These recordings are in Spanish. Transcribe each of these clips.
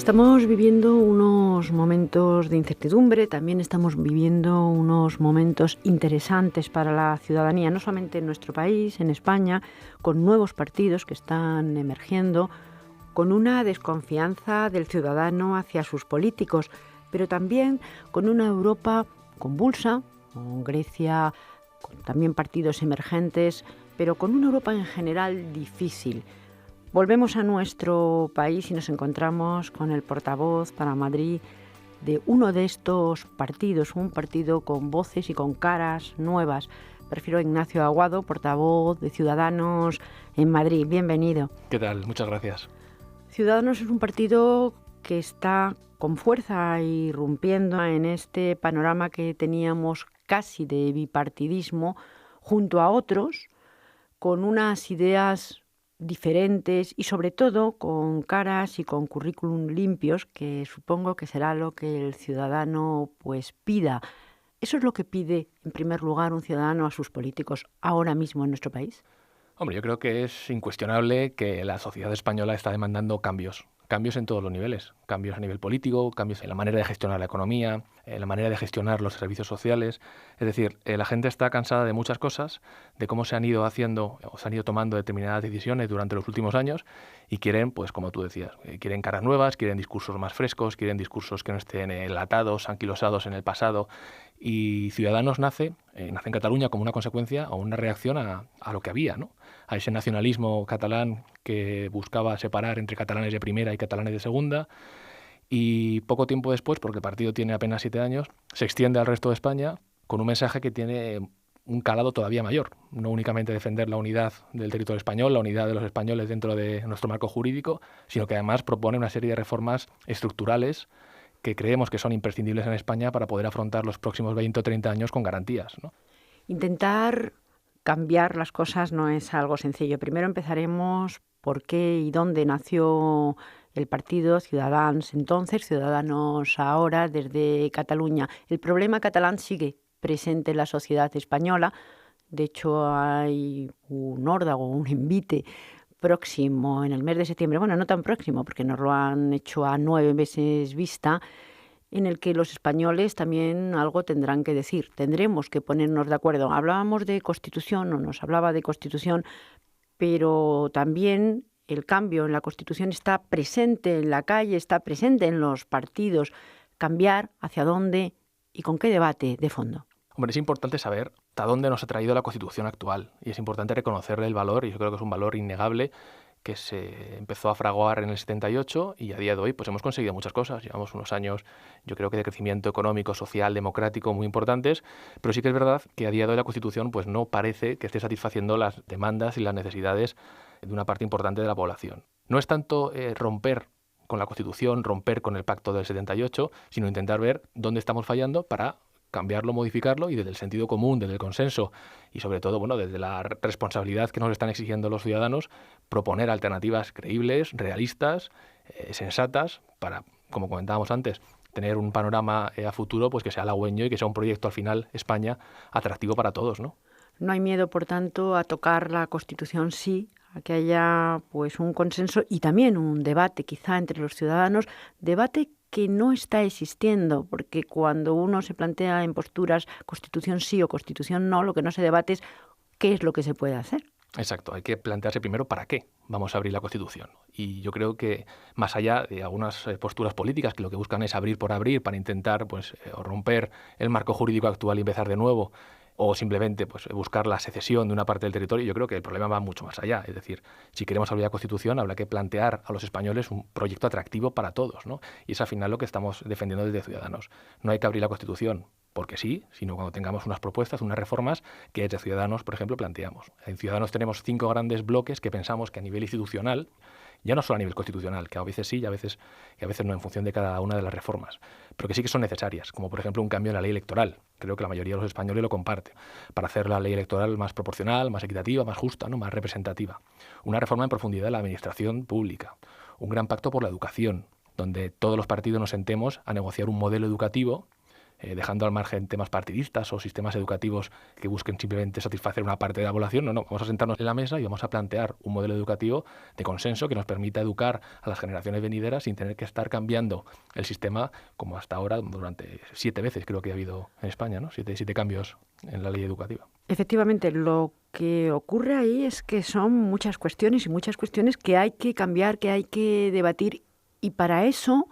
Estamos viviendo unos momentos de incertidumbre, también estamos viviendo unos momentos interesantes para la ciudadanía, no solamente en nuestro país, en España, con nuevos partidos que están emergiendo, con una desconfianza del ciudadano hacia sus políticos, pero también con una Europa convulsa, con Grecia, con también partidos emergentes, pero con una Europa en general difícil. Volvemos a nuestro país y nos encontramos con el portavoz para Madrid de uno de estos partidos, un partido con voces y con caras nuevas. Prefiero a Ignacio Aguado, portavoz de Ciudadanos en Madrid. Bienvenido. ¿Qué tal? Muchas gracias. Ciudadanos es un partido que está con fuerza irrumpiendo en este panorama que teníamos casi de bipartidismo, junto a otros, con unas ideas diferentes y sobre todo con caras y con currículum limpios, que supongo que será lo que el ciudadano pues pida. ¿Eso es lo que pide en primer lugar un ciudadano a sus políticos ahora mismo en nuestro país? Hombre, yo creo que es incuestionable que la sociedad española está demandando cambios en todos los niveles, cambios a nivel político, cambios en la manera de gestionar la economía, en la manera de gestionar los servicios sociales. Es decir, la gente está cansada de muchas cosas, de cómo se han ido haciendo o se han ido tomando determinadas decisiones durante los últimos años y quieren, pues como tú decías, quieren caras nuevas, quieren discursos más frescos, quieren discursos que no estén enlatados, anquilosados en el pasado. Y Ciudadanos nace en Cataluña como una consecuencia o una reacción a lo que había, ¿no? A ese nacionalismo catalán que buscaba separar entre catalanes de primera y catalanes de segunda. Y poco tiempo después, porque el partido tiene apenas 7 años, se extiende al resto de España con un mensaje que tiene un calado todavía mayor. No únicamente defender la unidad del territorio español, la unidad de los españoles dentro de nuestro marco jurídico, sino que además propone una serie de reformas estructurales que creemos que son imprescindibles en España para poder afrontar los próximos 20 o 30 años con garantías, ¿no? Intentar cambiar las cosas no es algo sencillo. Primero empezaremos por qué y dónde nació el partido Ciudadanos entonces, Ciudadanos ahora, desde Cataluña. El problema catalán sigue presente en la sociedad española. De hecho, hay un órdago, un envite próximo en el mes de septiembre, bueno, no tan próximo porque nos lo han hecho a 9 meses vista, en el que los españoles también algo tendrán que decir. Tendremos que ponernos de acuerdo. Hablábamos de Constitución, o nos hablaba de Constitución, pero también el cambio en la Constitución está presente en la calle, está presente en los partidos. Cambiar hacia dónde y con qué debate de fondo. Hombre, es importante saber hasta dónde nos ha traído la Constitución actual y es importante reconocerle el valor, y yo creo que es un valor innegable que se empezó a fraguar en el 78 y a día de hoy pues hemos conseguido muchas cosas. Llevamos unos años, yo creo que de crecimiento económico, social, democrático muy importantes, pero sí que es verdad que a día de hoy la Constitución pues no parece que esté satisfaciendo las demandas y las necesidades de una parte importante de la población. No es tanto romper con la Constitución, romper con el pacto del 78, sino intentar ver dónde estamos fallando para cambiarlo, modificarlo y desde el sentido común, desde el consenso y sobre todo, bueno, desde la responsabilidad que nos están exigiendo los ciudadanos, proponer alternativas creíbles, realistas, sensatas para, como comentábamos antes, tener un panorama a futuro pues que sea halagüeño y que sea un proyecto al final España atractivo para todos, ¿no? No hay miedo, por tanto, a tocar la Constitución, sí, a que haya pues un consenso y también un debate quizá entre los ciudadanos, debate que no está existiendo, porque cuando uno se plantea en posturas Constitución sí o Constitución no, lo que no se debate es qué es lo que se puede hacer. Exacto, hay que plantearse primero para qué vamos a abrir la Constitución. Y yo creo que más allá de algunas posturas políticas que lo que buscan es abrir por abrir para intentar pues romper el marco jurídico actual y empezar de nuevo, o simplemente pues buscar la secesión de una parte del territorio, yo creo que el problema va mucho más allá. Es decir, si queremos abrir la Constitución, habrá que plantear a los españoles un proyecto atractivo para todos, ¿no? Y es al final lo que estamos defendiendo desde Ciudadanos. No hay que abrir la Constitución porque sí, sino cuando tengamos unas propuestas, unas reformas que desde Ciudadanos, por ejemplo, planteamos. En Ciudadanos tenemos 5 grandes bloques que pensamos que a nivel institucional, ya no solo a nivel constitucional, que a veces sí y a veces no en función de cada una de las reformas, pero que sí que son necesarias, como por ejemplo un cambio en la ley electoral. Creo que la mayoría de los españoles lo comparte, para hacer la ley electoral más proporcional, más equitativa, más justa, ¿no? Más representativa. Una reforma en profundidad de la administración pública. Un gran pacto por la educación, donde todos los partidos nos sentemos a negociar un modelo educativo dejando al margen temas partidistas o sistemas educativos que busquen simplemente satisfacer una parte de la población. No, no, vamos a sentarnos en la mesa y vamos a plantear un modelo educativo de consenso que nos permita educar a las generaciones venideras sin tener que estar cambiando el sistema como hasta ahora durante 7 veces creo que ha habido en España, ¿no? Siete cambios en la ley educativa. Efectivamente, lo que ocurre ahí es que son muchas cuestiones y muchas cuestiones que hay que cambiar, que hay que debatir, y para eso,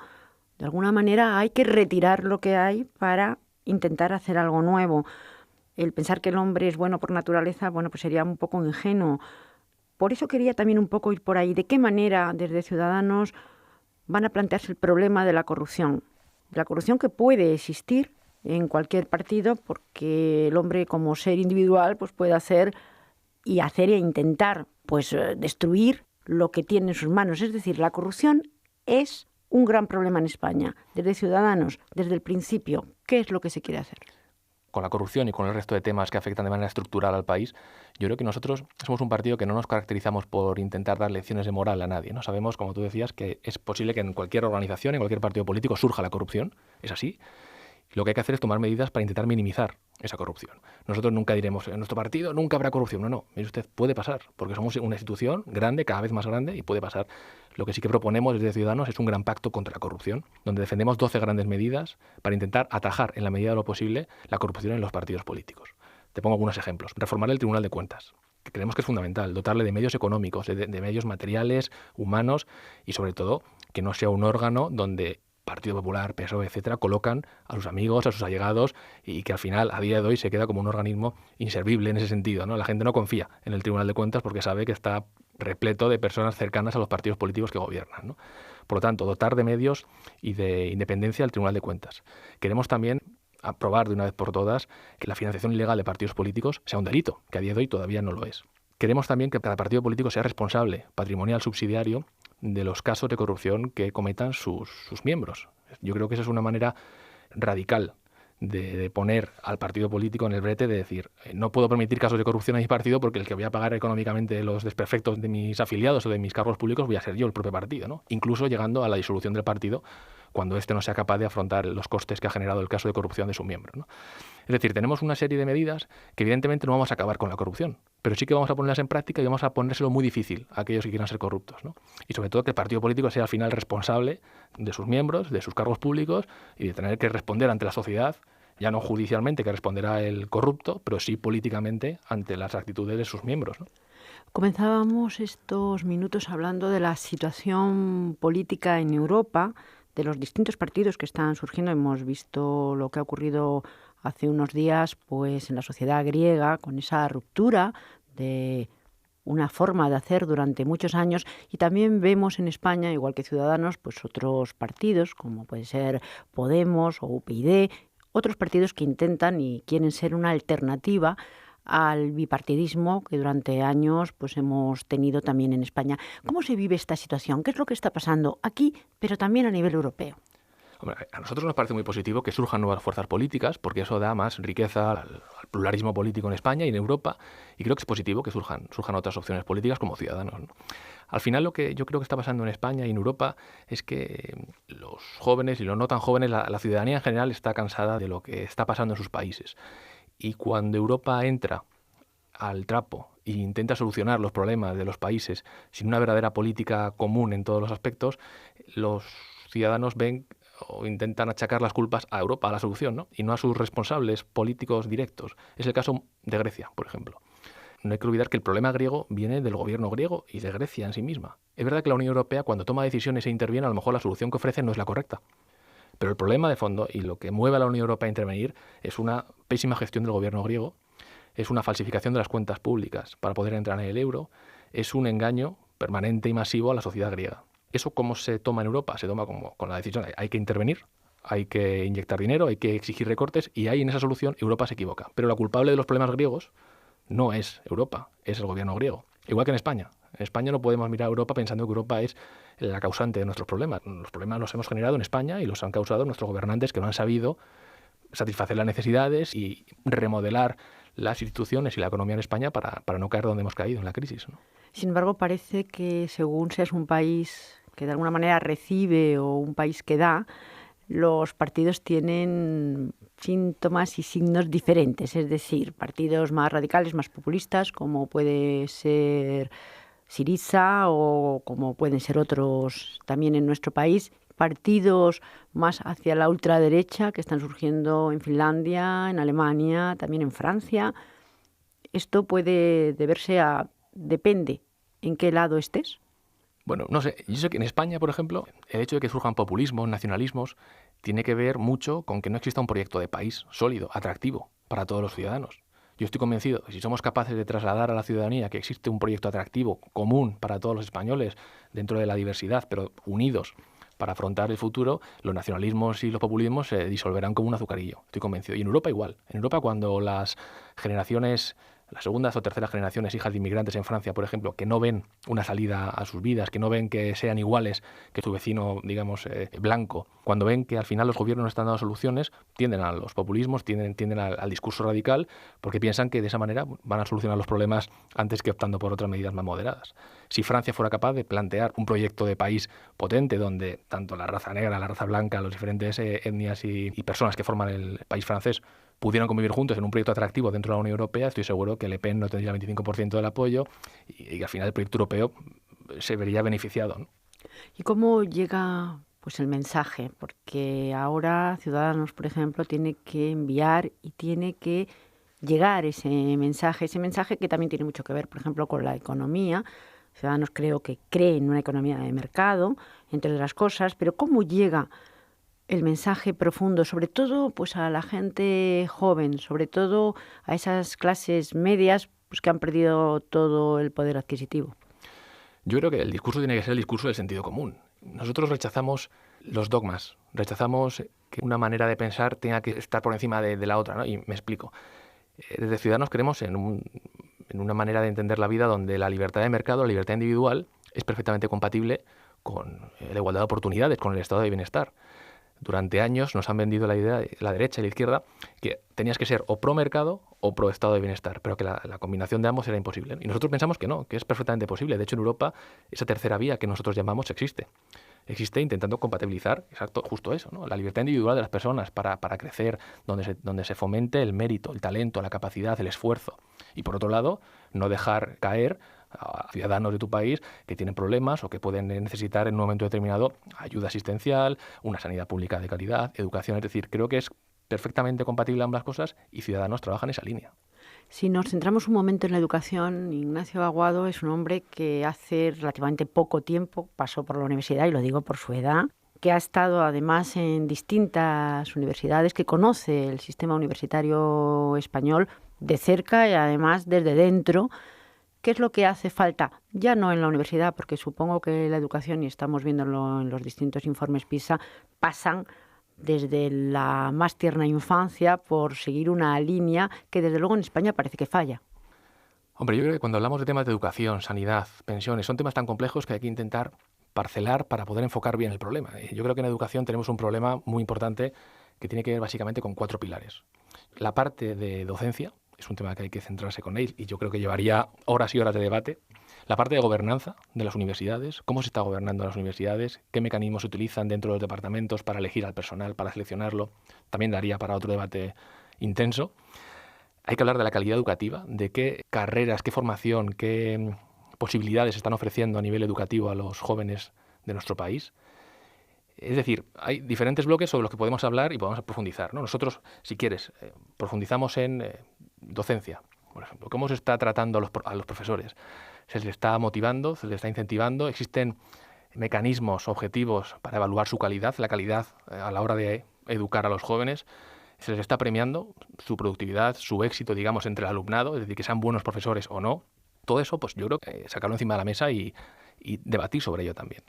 de alguna manera, hay que retirar lo que hay para intentar hacer algo nuevo. El pensar que el hombre es bueno por naturaleza, bueno, pues sería un poco ingenuo. Por eso quería también un poco ir por ahí. ¿De qué manera desde Ciudadanos van a plantearse el problema de la corrupción? La corrupción que puede existir en cualquier partido, porque el hombre como ser individual pues puede hacer e intentar pues destruir lo que tiene en sus manos. Es decir, la corrupción es un gran problema en España. Desde Ciudadanos, desde el principio, ¿qué es lo que se quiere hacer? Con la corrupción y con el resto de temas que afectan de manera estructural al país, yo creo que nosotros somos un partido que no nos caracterizamos por intentar dar lecciones de moral a nadie, ¿no? Sabemos, como tú decías, que es posible que en cualquier organización, en cualquier partido político surja la corrupción, es así. Lo que hay que hacer es tomar medidas para intentar minimizar esa corrupción. Nosotros nunca diremos, en nuestro partido nunca habrá corrupción. No, no, mire usted, puede pasar, porque somos una institución grande, cada vez más grande, y puede pasar. Lo que sí que proponemos desde Ciudadanos es un gran pacto contra la corrupción, donde defendemos 12 grandes medidas para intentar atajar, en la medida de lo posible, la corrupción en los partidos políticos. Te pongo algunos ejemplos. Reformar el Tribunal de Cuentas, que creemos que es fundamental, dotarle de medios económicos, de medios materiales, humanos, y sobre todo, que no sea un órgano donde Partido Popular, PSOE, etcétera, colocan a sus amigos, a sus allegados, y que al final, a día de hoy, se queda como un organismo inservible en ese sentido, ¿no? La gente no confía en el Tribunal de Cuentas porque sabe que está repleto de personas cercanas a los partidos políticos que gobiernan, ¿no? Por lo tanto, dotar de medios y de independencia al Tribunal de Cuentas. Queremos también aprobar de una vez por todas que la financiación ilegal de partidos políticos sea un delito, que a día de hoy todavía no lo es. Queremos también que cada partido político sea responsable, patrimonial, subsidiario, de los casos de corrupción que cometan sus miembros. Yo creo que esa es una manera radical de poner al partido político en el brete, de decir, no puedo permitir casos de corrupción en mi partido porque el que voy a pagar económicamente los desperfectos de mis afiliados o de mis cargos públicos voy a ser yo, el propio partido, ¿no? Incluso llegando a la disolución del partido cuando éste no sea capaz de afrontar los costes que ha generado el caso de corrupción de su miembro, ¿no? Es decir, tenemos una serie de medidas que evidentemente no vamos a acabar con la corrupción, pero sí que vamos a ponerlas en práctica y vamos a ponérselo muy difícil a aquellos que quieran ser corruptos, ¿no? Y sobre todo que el partido político sea al final responsable de sus miembros, de sus cargos públicos y de tener que responder ante la sociedad, ya no judicialmente, que responderá el corrupto, pero sí políticamente ante las actitudes de sus miembros, ¿no? Comenzábamos estos minutos hablando de la situación política en Europa, de los distintos partidos que están surgiendo. Hemos visto lo que ha ocurrido hace unos días pues en la sociedad griega, con esa ruptura de una forma de hacer durante muchos años, y también vemos en España, igual que Ciudadanos, pues otros partidos como puede ser Podemos o UPyD, otros partidos que intentan y quieren ser una alternativa al bipartidismo que durante años pues hemos tenido también en España. ¿Cómo se vive esta situación? ¿Qué es lo que está pasando aquí, pero también a nivel europeo? Hombre, a nosotros nos parece muy positivo que surjan nuevas fuerzas políticas, porque eso da más riqueza al pluralismo político en España y en Europa, y creo que es positivo que surjan otras opciones políticas como Ciudadanos, ¿no? Al final lo que yo creo que está pasando en España y en Europa es que los jóvenes y los no tan jóvenes, la ciudadanía en general está cansada de lo que está pasando en sus países. Y cuando Europa entra al trapo e intenta solucionar los problemas de los países sin una verdadera política común en todos los aspectos, los ciudadanos ven o intentan achacar las culpas a Europa, a la solución, ¿no? Y no a sus responsables políticos directos. Es el caso de Grecia, por ejemplo. No hay que olvidar que el problema griego viene del gobierno griego y de Grecia en sí misma. Es verdad que la Unión Europea, cuando toma decisiones e interviene, a lo mejor la solución que ofrece no es la correcta. Pero el problema de fondo y lo que mueve a la Unión Europea a intervenir es una pésima gestión del gobierno griego, es una falsificación de las cuentas públicas para poder entrar en el euro, es un engaño permanente y masivo a la sociedad griega. ¿Eso cómo se toma en Europa? Se toma como con la decisión, hay que intervenir, hay que inyectar dinero, hay que exigir recortes, y ahí en esa solución Europa se equivoca. Pero la culpable de los problemas griegos no es Europa, es el gobierno griego. Igual que en España. En España no podemos mirar a Europa pensando que Europa es la causante de nuestros problemas. Los problemas los hemos generado en España y los han causado nuestros gobernantes, que no han sabido satisfacer las necesidades y remodelar las instituciones y la economía en España para no caer donde hemos caído en la crisis, ¿no? Sin embargo, parece que según seas un país que de alguna manera recibe o un país que da, los partidos tienen síntomas y signos diferentes, es decir, partidos más radicales, más populistas, como puede ser Syriza o como pueden ser otros también en nuestro país, partidos más hacia la ultraderecha que están surgiendo en Finlandia, en Alemania, también en Francia. Esto puede deberse a, depende en qué lado estés. Bueno, no sé, yo sé que en España, por ejemplo, el hecho de que surjan populismos, nacionalismos, tiene que ver mucho con que no exista un proyecto de país sólido, atractivo para todos los ciudadanos. Yo estoy convencido que si somos capaces de trasladar a la ciudadanía que existe un proyecto atractivo, común para todos los españoles, dentro de la diversidad, pero unidos para afrontar el futuro, los nacionalismos y los populismos se disolverán como un azucarillo. Estoy convencido. Y en Europa igual. En Europa, cuando las generaciones, las segundas o terceras generaciones, hijas de inmigrantes en Francia, por ejemplo, que no ven una salida a sus vidas, que no ven que sean iguales que su vecino, digamos, blanco, cuando ven que al final los gobiernos no están dando soluciones, tienden a los populismos, tienden al discurso radical, porque piensan que de esa manera van a solucionar los problemas antes que optando por otras medidas más moderadas. Si Francia fuera capaz de plantear un proyecto de país potente, donde tanto la raza negra, la raza blanca, las diferentes etnias y personas que forman el país francés pudieran convivir juntos en un proyecto atractivo dentro de la Unión Europea, estoy seguro que Le Pen no tendría el 25% del apoyo y al final el proyecto europeo se vería beneficiado, ¿no? ¿Y cómo llega pues el mensaje? Porque ahora Ciudadanos, por ejemplo, tiene que enviar y tiene que llegar ese mensaje que también tiene mucho que ver, por ejemplo, con la economía. Ciudadanos creo que cree en una economía de mercado, entre otras cosas, pero ¿cómo llega el mensaje profundo, sobre todo pues a la gente joven, sobre todo a esas clases medias pues, que han perdido todo el poder adquisitivo? Yo creo que el discurso tiene que ser el discurso del sentido común. Nosotros rechazamos los dogmas, rechazamos que una manera de pensar tenga que estar por encima de la otra, ¿no? Y me explico. Desde Ciudadanos creemos en una manera de entender la vida donde la libertad de mercado, la libertad individual, es perfectamente compatible con la igualdad de oportunidades, con el estado de bienestar. Durante años nos han vendido la idea, la derecha y la izquierda, que tenías que ser o pro mercado o pro estado de bienestar, pero que la combinación de ambos era imposible. Y nosotros pensamos que no, que es perfectamente posible. De hecho, en Europa, esa tercera vía que nosotros llamamos existe. Existe intentando compatibilizar, exacto, justo eso, ¿no? La libertad individual de las personas para crecer, donde se fomente el mérito, el talento, la capacidad, el esfuerzo. Y por otro lado, no dejar caer a ciudadanos de tu país que tienen problemas o que pueden necesitar en un momento determinado ayuda asistencial, una sanidad pública de calidad, educación. Es decir, creo que es perfectamente compatible ambas cosas y Ciudadanos trabaja en esa línea. Si nos centramos un momento en la educación, Ignacio Aguado es un hombre que hace relativamente poco tiempo pasó por la universidad, y lo digo por su edad, que ha estado además en distintas universidades, que conoce el sistema universitario español de cerca y además desde dentro. ¿Qué es lo que hace falta? Ya no en la universidad, porque supongo que la educación, y estamos viéndolo en los distintos informes PISA, pasan desde la más tierna infancia por seguir una línea que desde luego en España parece que falla. Hombre, yo creo que cuando hablamos de temas de educación, sanidad, pensiones, son temas tan complejos que hay que intentar parcelar para poder enfocar bien el problema. Yo creo que en educación tenemos un problema muy importante que tiene que ver básicamente con 4 pilares. La parte de docencia es un tema que hay que centrarse con él y yo creo que llevaría horas y horas de debate. La parte de gobernanza de las universidades, cómo se está gobernando las universidades, qué mecanismos se utilizan dentro de los departamentos para elegir al personal, para seleccionarlo, también daría para otro debate intenso. Hay que hablar de la calidad educativa, de qué carreras, qué formación, qué posibilidades están ofreciendo a nivel educativo a los jóvenes de nuestro país. Es decir, hay diferentes bloques sobre los que podemos hablar y podemos profundizar, ¿no? Nosotros, si quieres, profundizamos en docencia, por ejemplo. ¿Cómo se está tratando a los profesores? ¿Se les está motivando? ¿Se les está incentivando? ¿Existen mecanismos objetivos para evaluar su calidad, la calidad a la hora de educar a los jóvenes? ¿Se les está premiando su productividad, su éxito, digamos, entre el alumnado? Es decir, que sean buenos profesores o no. Todo eso, pues yo creo que sacarlo encima de la mesa y debatir sobre ello también.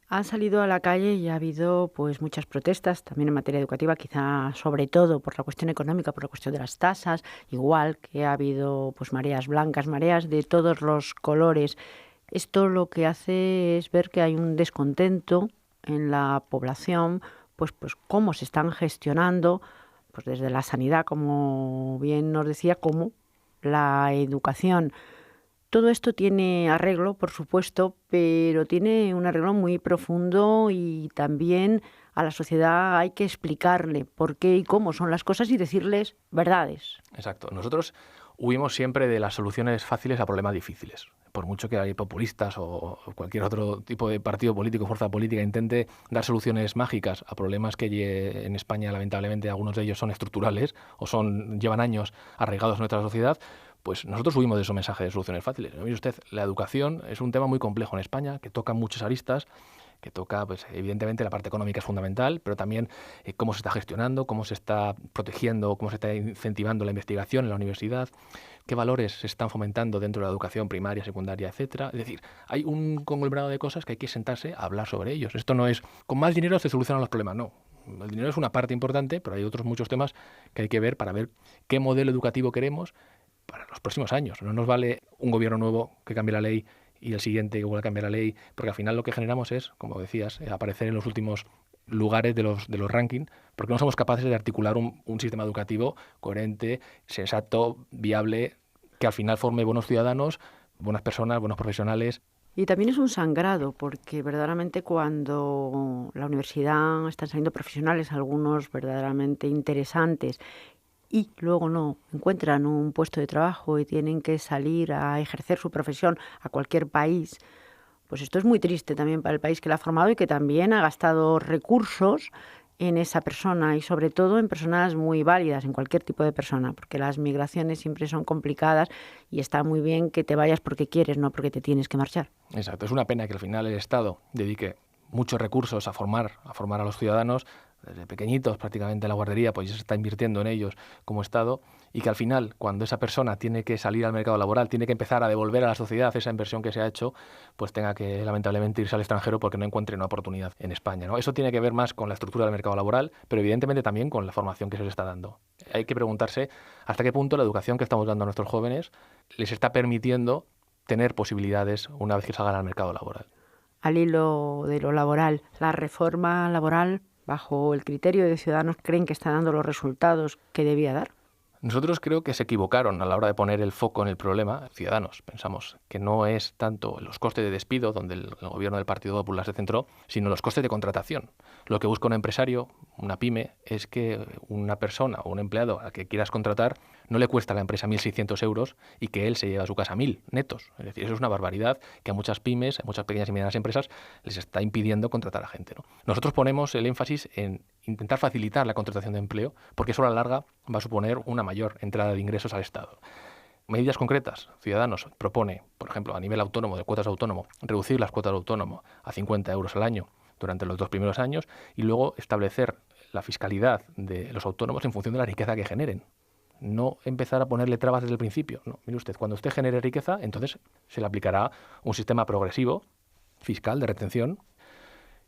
Han salido a la calle y ha habido pues muchas protestas también en materia educativa, quizá sobre todo por la cuestión económica, por la cuestión de las tasas, igual que ha habido pues mareas blancas, mareas de todos los colores. Esto lo que hace es ver que hay un descontento en la población, pues cómo se están gestionando, pues desde la sanidad, como bien nos decía, como la educación. Todo esto tiene arreglo, por supuesto, pero tiene un arreglo muy profundo y también a la sociedad hay que explicarle por qué y cómo son las cosas y decirles verdades. Exacto. Nosotros huimos siempre de las soluciones fáciles a problemas difíciles. Por mucho que hay populistas o cualquier otro tipo de partido político, fuerza política, intente dar soluciones mágicas a problemas que en España, lamentablemente, algunos de ellos son estructurales o llevan años arraigados en nuestra sociedad, pues nosotros huimos de esos mensajes de soluciones fáciles. Mire usted, la educación es un tema muy complejo en España, que toca muchas aristas, que toca, pues evidentemente la parte económica es fundamental, pero también cómo se está gestionando, cómo se está protegiendo, cómo se está incentivando la investigación en la universidad, qué valores se están fomentando dentro de la educación primaria, secundaria, etcétera. Es decir, hay un conglomerado de cosas que hay que sentarse a hablar sobre ellos. Esto no es, con más dinero se solucionan los problemas, no. El dinero es una parte importante, pero hay otros muchos temas que hay que ver para ver qué modelo educativo queremos para los próximos años. No nos vale un gobierno nuevo que cambie la ley y el siguiente que vuelva a cambiar la ley, porque al final lo que generamos es, como decías, aparecer en los últimos lugares de los rankings, porque no somos capaces de articular un sistema educativo coherente, sensato, viable, que al final forme buenos ciudadanos, buenas personas, buenos profesionales. Y también es un sangrado, porque verdaderamente cuando la universidad están saliendo profesionales, algunos verdaderamente interesantes, y luego no encuentran un puesto de trabajo y tienen que salir a ejercer su profesión a cualquier país, pues esto es muy triste también para el país que la ha formado y que también ha gastado recursos en esa persona y sobre todo en personas muy válidas, en cualquier tipo de persona, porque las migraciones siempre son complicadas y está muy bien que te vayas porque quieres, no porque te tienes que marchar. Exacto, es una pena que al final el Estado dedique muchos recursos a formar a los ciudadanos, desde pequeñitos prácticamente en la guardería, pues ya se está invirtiendo en ellos como Estado, y que al final, cuando esa persona tiene que salir al mercado laboral, tiene que empezar a devolver a la sociedad esa inversión que se ha hecho, pues tenga que lamentablemente irse al extranjero porque no encuentre una oportunidad en España, ¿no? Eso tiene que ver más con la estructura del mercado laboral, pero evidentemente también con la formación que se les está dando. Hay que preguntarse hasta qué punto la educación que estamos dando a nuestros jóvenes les está permitiendo tener posibilidades una vez que salgan al mercado laboral. Al hilo de lo laboral, la reforma laboral, bajo el criterio de Ciudadanos, ¿creen que está dando los resultados que debía dar? Nosotros creo que se equivocaron a la hora de poner el foco en el problema. Ciudadanos, pensamos que no es tanto los costes de despido, donde el gobierno del Partido Popular se centró, sino los costes de contratación. Lo que busca un empresario, una pyme, es que una persona o un empleado a que quieras contratar no le cuesta a la empresa 1.600 euros y que él se lleva a su casa 1.000 netos. Es decir, eso es una barbaridad que a muchas pymes, a muchas pequeñas y medianas empresas les está impidiendo contratar a gente, ¿no? Nosotros ponemos el énfasis en intentar facilitar la contratación de empleo, porque eso a la larga va a suponer una mayor entrada de ingresos al Estado. Medidas concretas. Ciudadanos propone, por ejemplo, a nivel autónomo, de cuotas de autónomo, reducir las cuotas de autónomo a 50 euros al año durante los 2 primeros años y luego establecer la fiscalidad de los autónomos en función de la riqueza que generen. No empezar a ponerle trabas desde el principio. No, mire usted, cuando usted genere riqueza, entonces se le aplicará un sistema progresivo, fiscal, de retención.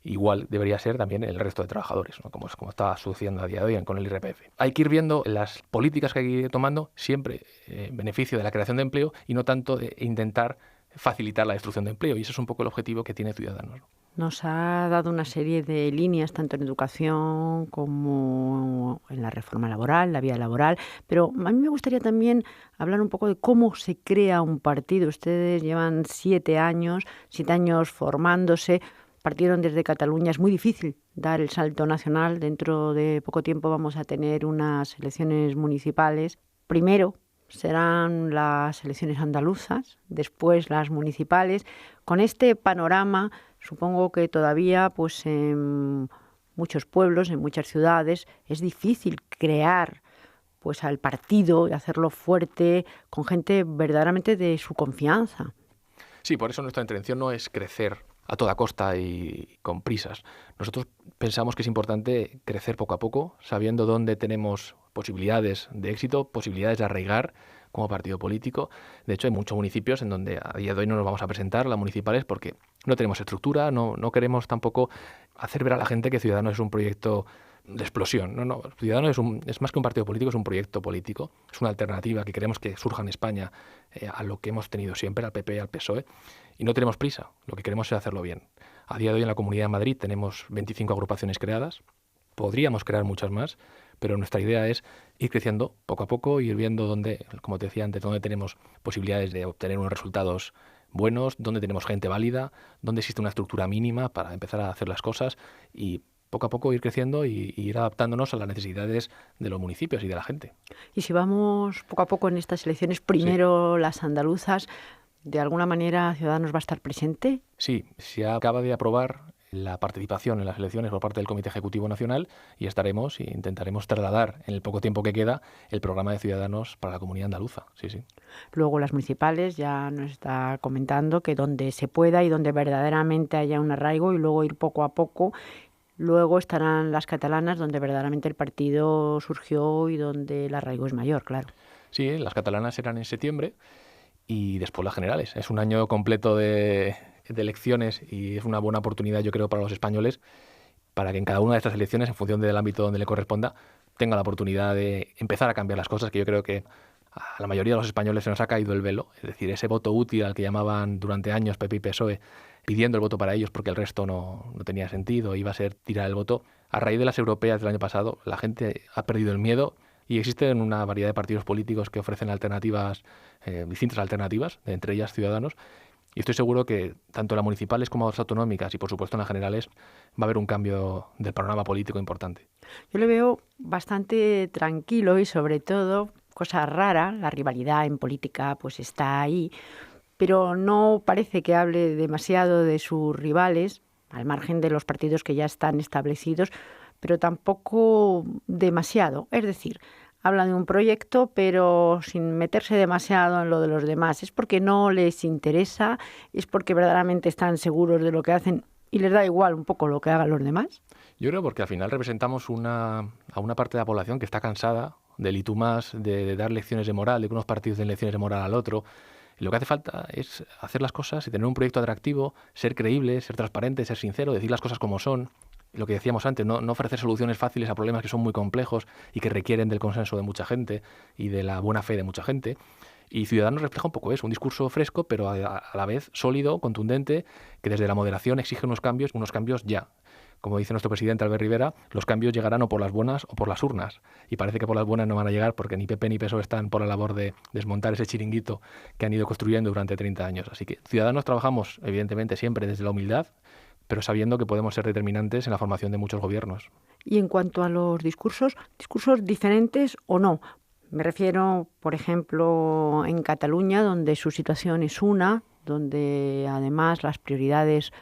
Igual debería ser también el resto de trabajadores, ¿no? como está sucediendo a día de hoy con el IRPF. Hay que ir viendo las políticas que hay que ir tomando siempre en beneficio de la creación de empleo y no tanto de intentar facilitar la destrucción de empleo. Y ese es un poco el objetivo que tiene Ciudadanos. Nos ha dado una serie de líneas, tanto en educación como en la reforma laboral, la vía laboral, pero a mí me gustaría también hablar un poco de cómo se crea un partido. Ustedes llevan 7 años formándose, partieron desde Cataluña. Es muy difícil dar el salto nacional. Dentro de poco tiempo vamos a tener unas elecciones municipales. Primero serán las elecciones andaluzas, después las municipales. Con este panorama, supongo que todavía pues en muchos pueblos, en muchas ciudades, es difícil crear pues al partido y hacerlo fuerte con gente verdaderamente de su confianza. Sí, por eso nuestra intención no es crecer a toda costa y con prisas. Nosotros pensamos que es importante crecer poco a poco, sabiendo dónde tenemos posibilidades de éxito, posibilidades de arraigar como partido político. De hecho, hay muchos municipios en donde a día de hoy no nos vamos a presentar, las municipales, porque no tenemos estructura, no queremos tampoco hacer ver a la gente que Ciudadanos es un proyecto de explosión. No, Ciudadanos es más que un partido político, es un proyecto político, es una alternativa que queremos que surja en España a lo que hemos tenido siempre, al PP y al PSOE, y no tenemos prisa, lo que queremos es hacerlo bien. A día de hoy en la Comunidad de Madrid tenemos 25 agrupaciones creadas, podríamos crear muchas más, pero nuestra idea es ir creciendo poco a poco, ir viendo dónde, como te decía antes, dónde tenemos posibilidades de obtener unos resultados buenos, dónde tenemos gente válida, dónde existe una estructura mínima para empezar a hacer las cosas y poco a poco ir creciendo y ir adaptándonos a las necesidades de los municipios y de la gente. Y si vamos poco a poco en estas elecciones, Sí. primero las andaluzas, ¿de alguna manera Ciudadanos va a estar presente? Sí, se acaba de aprobar la participación en las elecciones por parte del Comité Ejecutivo Nacional y estaremos e intentaremos trasladar en el poco tiempo que queda el programa de Ciudadanos para la comunidad andaluza. Sí, sí. Luego las municipales, ya nos está comentando que donde se pueda y donde verdaderamente haya un arraigo, y luego ir poco a poco. Luego estarán las catalanas, donde verdaderamente el partido surgió y donde el arraigo es mayor, claro. Sí, las catalanas serán en septiembre y después las generales. Es un año completo de elecciones y es una buena oportunidad, yo creo, para los españoles para que en cada una de estas elecciones, en función del ámbito donde le corresponda, tenga la oportunidad de empezar a cambiar las cosas, que yo creo que a la mayoría de los españoles se nos ha caído el velo. Es decir, ese voto útil al que llamaban durante años PP y PSOE, pidiendo el voto para ellos porque el resto no tenía sentido, iba a ser tirar el voto. A raíz de las europeas del año pasado, la gente ha perdido el miedo y existen una variedad de partidos políticos que ofrecen alternativas, distintas alternativas, entre ellas Ciudadanos. Y estoy seguro que tanto en las municipales como en las autonómicas y, por supuesto, en las generales va a haber un cambio del panorama político importante. Yo le veo bastante tranquilo y, sobre todo, cosa rara, la rivalidad en política pues está ahí, pero no parece que hable demasiado de sus rivales, al margen de los partidos que ya están establecidos, pero tampoco demasiado. Es decir, habla de un proyecto, pero sin meterse demasiado en lo de los demás. Es porque no les interesa, es porque verdaderamente están seguros de lo que hacen y les da igual un poco lo que hagan los demás. Yo creo porque al final representamos a una parte de la población que está cansada del y tú más, de dar lecciones de moral, de que unos partidos den lecciones de moral al otro. Y lo que hace falta es hacer las cosas y tener un proyecto atractivo, ser creíble, ser transparente, ser sincero, decir las cosas como son. Lo que decíamos antes, no ofrecer soluciones fáciles a problemas que son muy complejos y que requieren del consenso de mucha gente y de la buena fe de mucha gente. Y Ciudadanos refleja un poco eso, un discurso fresco, pero a la vez sólido, contundente, que desde la moderación exige unos cambios ya. Como dice nuestro presidente Albert Rivera, los cambios llegarán o por las buenas o por las urnas. Y parece que por las buenas no van a llegar porque ni PP ni PSOE están por la labor de desmontar ese chiringuito que han ido construyendo durante 30 años. Así que Ciudadanos trabajamos, evidentemente, siempre desde la humildad, pero sabiendo que podemos ser determinantes en la formación de muchos gobiernos. Y en cuanto a los discursos diferentes o no. Me refiero, por ejemplo, en Cataluña, donde su situación es una, donde además las prioridades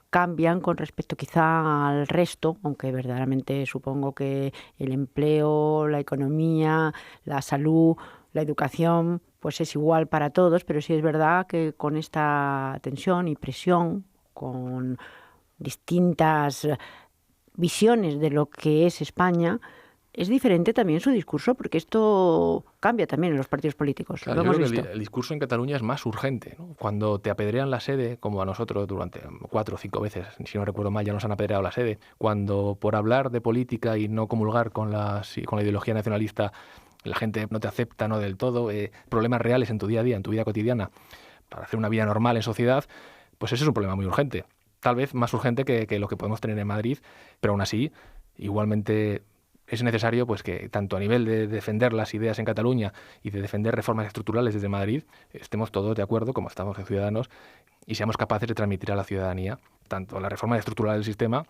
cambian con respecto quizá al resto, aunque verdaderamente supongo que el empleo, la economía, la salud, la educación, pues es igual para todos, pero sí es verdad que con esta tensión y presión, con distintas visiones de lo que es España, es diferente también su discurso, porque esto cambia también en los partidos políticos. Claro, yo creo que el discurso en Cataluña es más urgente, ¿no? Cuando te apedrean la sede, como a nosotros durante 4 o 5 veces, si no recuerdo mal, ya nos han apedreado la sede, cuando por hablar de política y no comulgar con la ideología nacionalista la gente no te acepta, no del todo, problemas reales en tu día a día, en tu vida cotidiana, para hacer una vida normal en sociedad, pues ese es un problema muy urgente. Tal vez más urgente que lo que podemos tener en Madrid, pero aún así, igualmente es necesario pues que tanto a nivel de defender las ideas en Cataluña y de defender reformas estructurales desde Madrid, estemos todos de acuerdo, como estamos en Ciudadanos, y seamos capaces de transmitir a la ciudadanía tanto la reforma estructural del sistema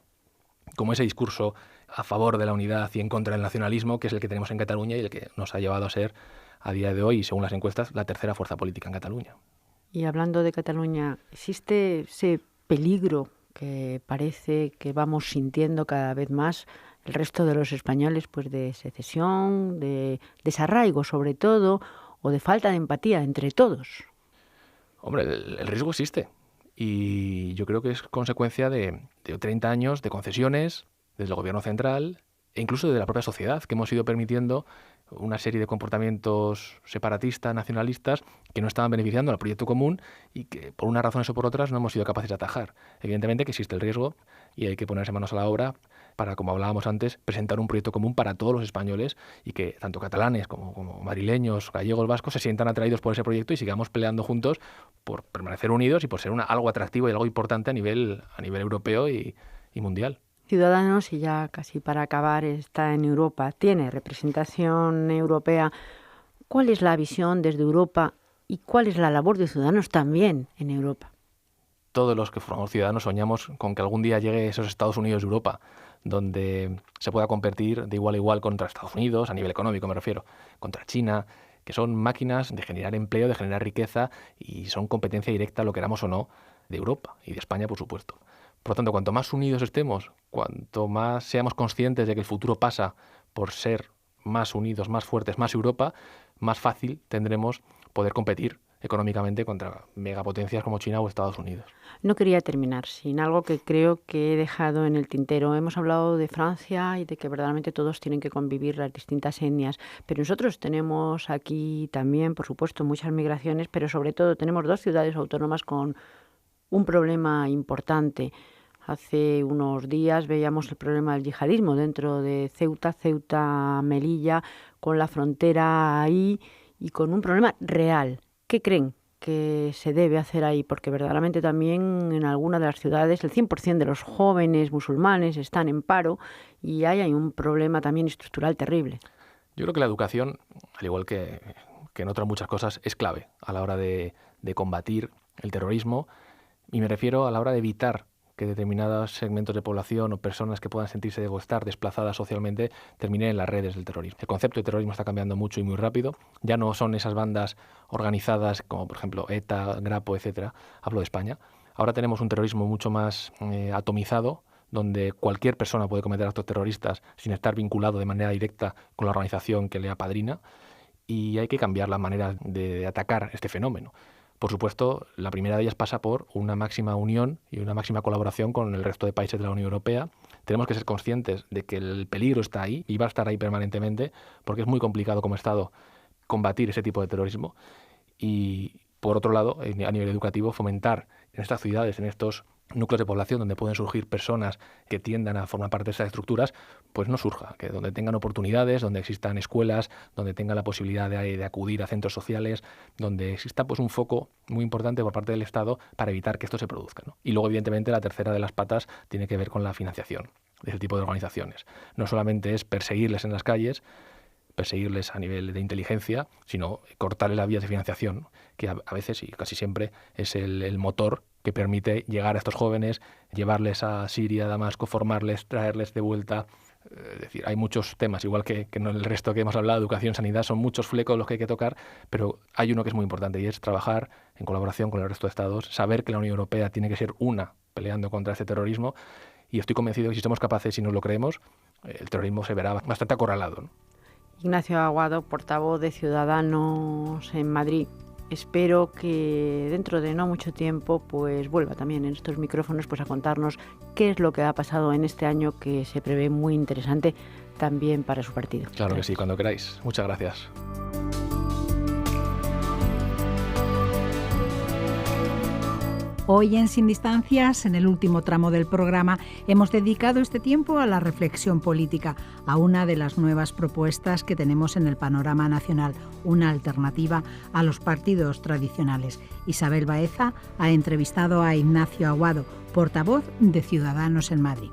como ese discurso a favor de la unidad y en contra del nacionalismo, que es el que tenemos en Cataluña y el que nos ha llevado a ser, a día de hoy, y según las encuestas, la tercera fuerza política en Cataluña. Y hablando de Cataluña, ¿existe ese peligro que parece que vamos sintiendo cada vez más el resto de los españoles, pues de secesión, de desarraigo sobre todo, o de falta de empatía entre todos? Hombre, el riesgo existe y yo creo que es consecuencia de 30 años de concesiones desde el gobierno central e incluso de la propia sociedad, que hemos ido permitiendo una serie de comportamientos separatistas, nacionalistas, que no estaban beneficiando al proyecto común y que por unas razones o por otras no hemos sido capaces de atajar. Evidentemente que existe el riesgo y hay que ponerse manos a la obra para, como hablábamos antes, presentar un proyecto común para todos los españoles y que tanto catalanes como madrileños, gallegos, vascos se sientan atraídos por ese proyecto y sigamos peleando juntos por permanecer unidos y por ser algo atractivo y algo importante a nivel europeo y mundial. Ciudadanos, y ya casi para acabar, está en Europa, tiene representación europea. ¿Cuál es la visión desde Europa y cuál es la labor de Ciudadanos también en Europa? Todos los que formamos Ciudadanos soñamos con que algún día llegue esos Estados Unidos de Europa, donde se pueda competir de igual a igual contra Estados Unidos, a nivel económico me refiero, contra China, que son máquinas de generar empleo, de generar riqueza y son competencia directa, lo queramos o no, de Europa y de España, por supuesto. Por lo tanto, cuanto más unidos estemos, cuanto más seamos conscientes de que el futuro pasa por ser más unidos, más fuertes, más Europa, más fácil tendremos poder competir económicamente contra megapotencias como China o Estados Unidos. No quería terminar sin algo que creo que he dejado en el tintero. Hemos hablado de Francia y de que verdaderamente todos tienen que convivir las distintas etnias, pero nosotros tenemos aquí también, por supuesto, muchas migraciones, pero sobre todo tenemos 2 ciudades autónomas con un problema importante. Hace unos días veíamos el problema del yihadismo dentro de Ceuta, Melilla, con la frontera ahí y con un problema real. ¿Qué creen que se debe hacer ahí? Porque verdaderamente también en algunas de las ciudades el 100% de los jóvenes musulmanes están en paro y ahí hay un problema también estructural terrible. Yo creo que la educación, al igual que en otras muchas cosas, es clave a la hora de combatir el terrorismo, y me refiero a la hora de evitar que determinados segmentos de población o personas que puedan sentirse o estar desplazadas socialmente terminen en las redes del terrorismo. El concepto de terrorismo está cambiando mucho y muy rápido. Ya no son esas bandas organizadas como, por ejemplo, ETA, Grapo, etcétera. Hablo de España. Ahora tenemos un terrorismo mucho más atomizado, donde cualquier persona puede cometer actos terroristas sin estar vinculado de manera directa con la organización que le apadrina, y hay que cambiar la manera de atacar este fenómeno. Por supuesto, la primera de ellas pasa por una máxima unión y una máxima colaboración con el resto de países de la Unión Europea. Tenemos que ser conscientes de que el peligro está ahí y va a estar ahí permanentemente, porque es muy complicado como Estado combatir ese tipo de terrorismo. Y, por otro lado, a nivel educativo, fomentar en estas ciudades, en estos núcleos de población donde pueden surgir personas que tiendan a formar parte de estas estructuras, pues no surja, que donde tengan oportunidades, donde existan escuelas, donde tengan la posibilidad de acudir a centros sociales, donde exista pues un foco muy importante por parte del Estado para evitar que esto se produzca, ¿no? Y luego, evidentemente, la tercera de las patas tiene que ver con la financiación de ese tipo de organizaciones. No solamente es perseguirles en las calles, perseguirles a nivel de inteligencia, sino cortarles las vías de financiación, que a veces y casi siempre es el motor que permite llegar a estos jóvenes, llevarles a Siria, a Damasco, formarles, traerles de vuelta. Es decir, hay muchos temas, igual que en el resto que hemos hablado, educación, sanidad, son muchos flecos los que hay que tocar, pero hay uno que es muy importante y es trabajar en colaboración con el resto de estados, saber que la Unión Europea tiene que ser una peleando contra este terrorismo, y estoy convencido que si somos capaces y nos lo creemos, el terrorismo se verá bastante acorralado, ¿no? Ignacio Aguado, portavoz de Ciudadanos en Madrid. Espero que dentro de no mucho tiempo pues vuelva también en estos micrófonos pues a contarnos qué es lo que ha pasado en este año, que se prevé muy interesante también para su partido. Claro que sí, cuando queráis. Muchas gracias. Hoy en Sin Distancias, en el último tramo del programa, hemos dedicado este tiempo a la reflexión política, a una de las nuevas propuestas que tenemos en el panorama nacional, una alternativa a los partidos tradicionales. Isabel Baeza ha entrevistado a Ignacio Aguado, portavoz de Ciudadanos en Madrid.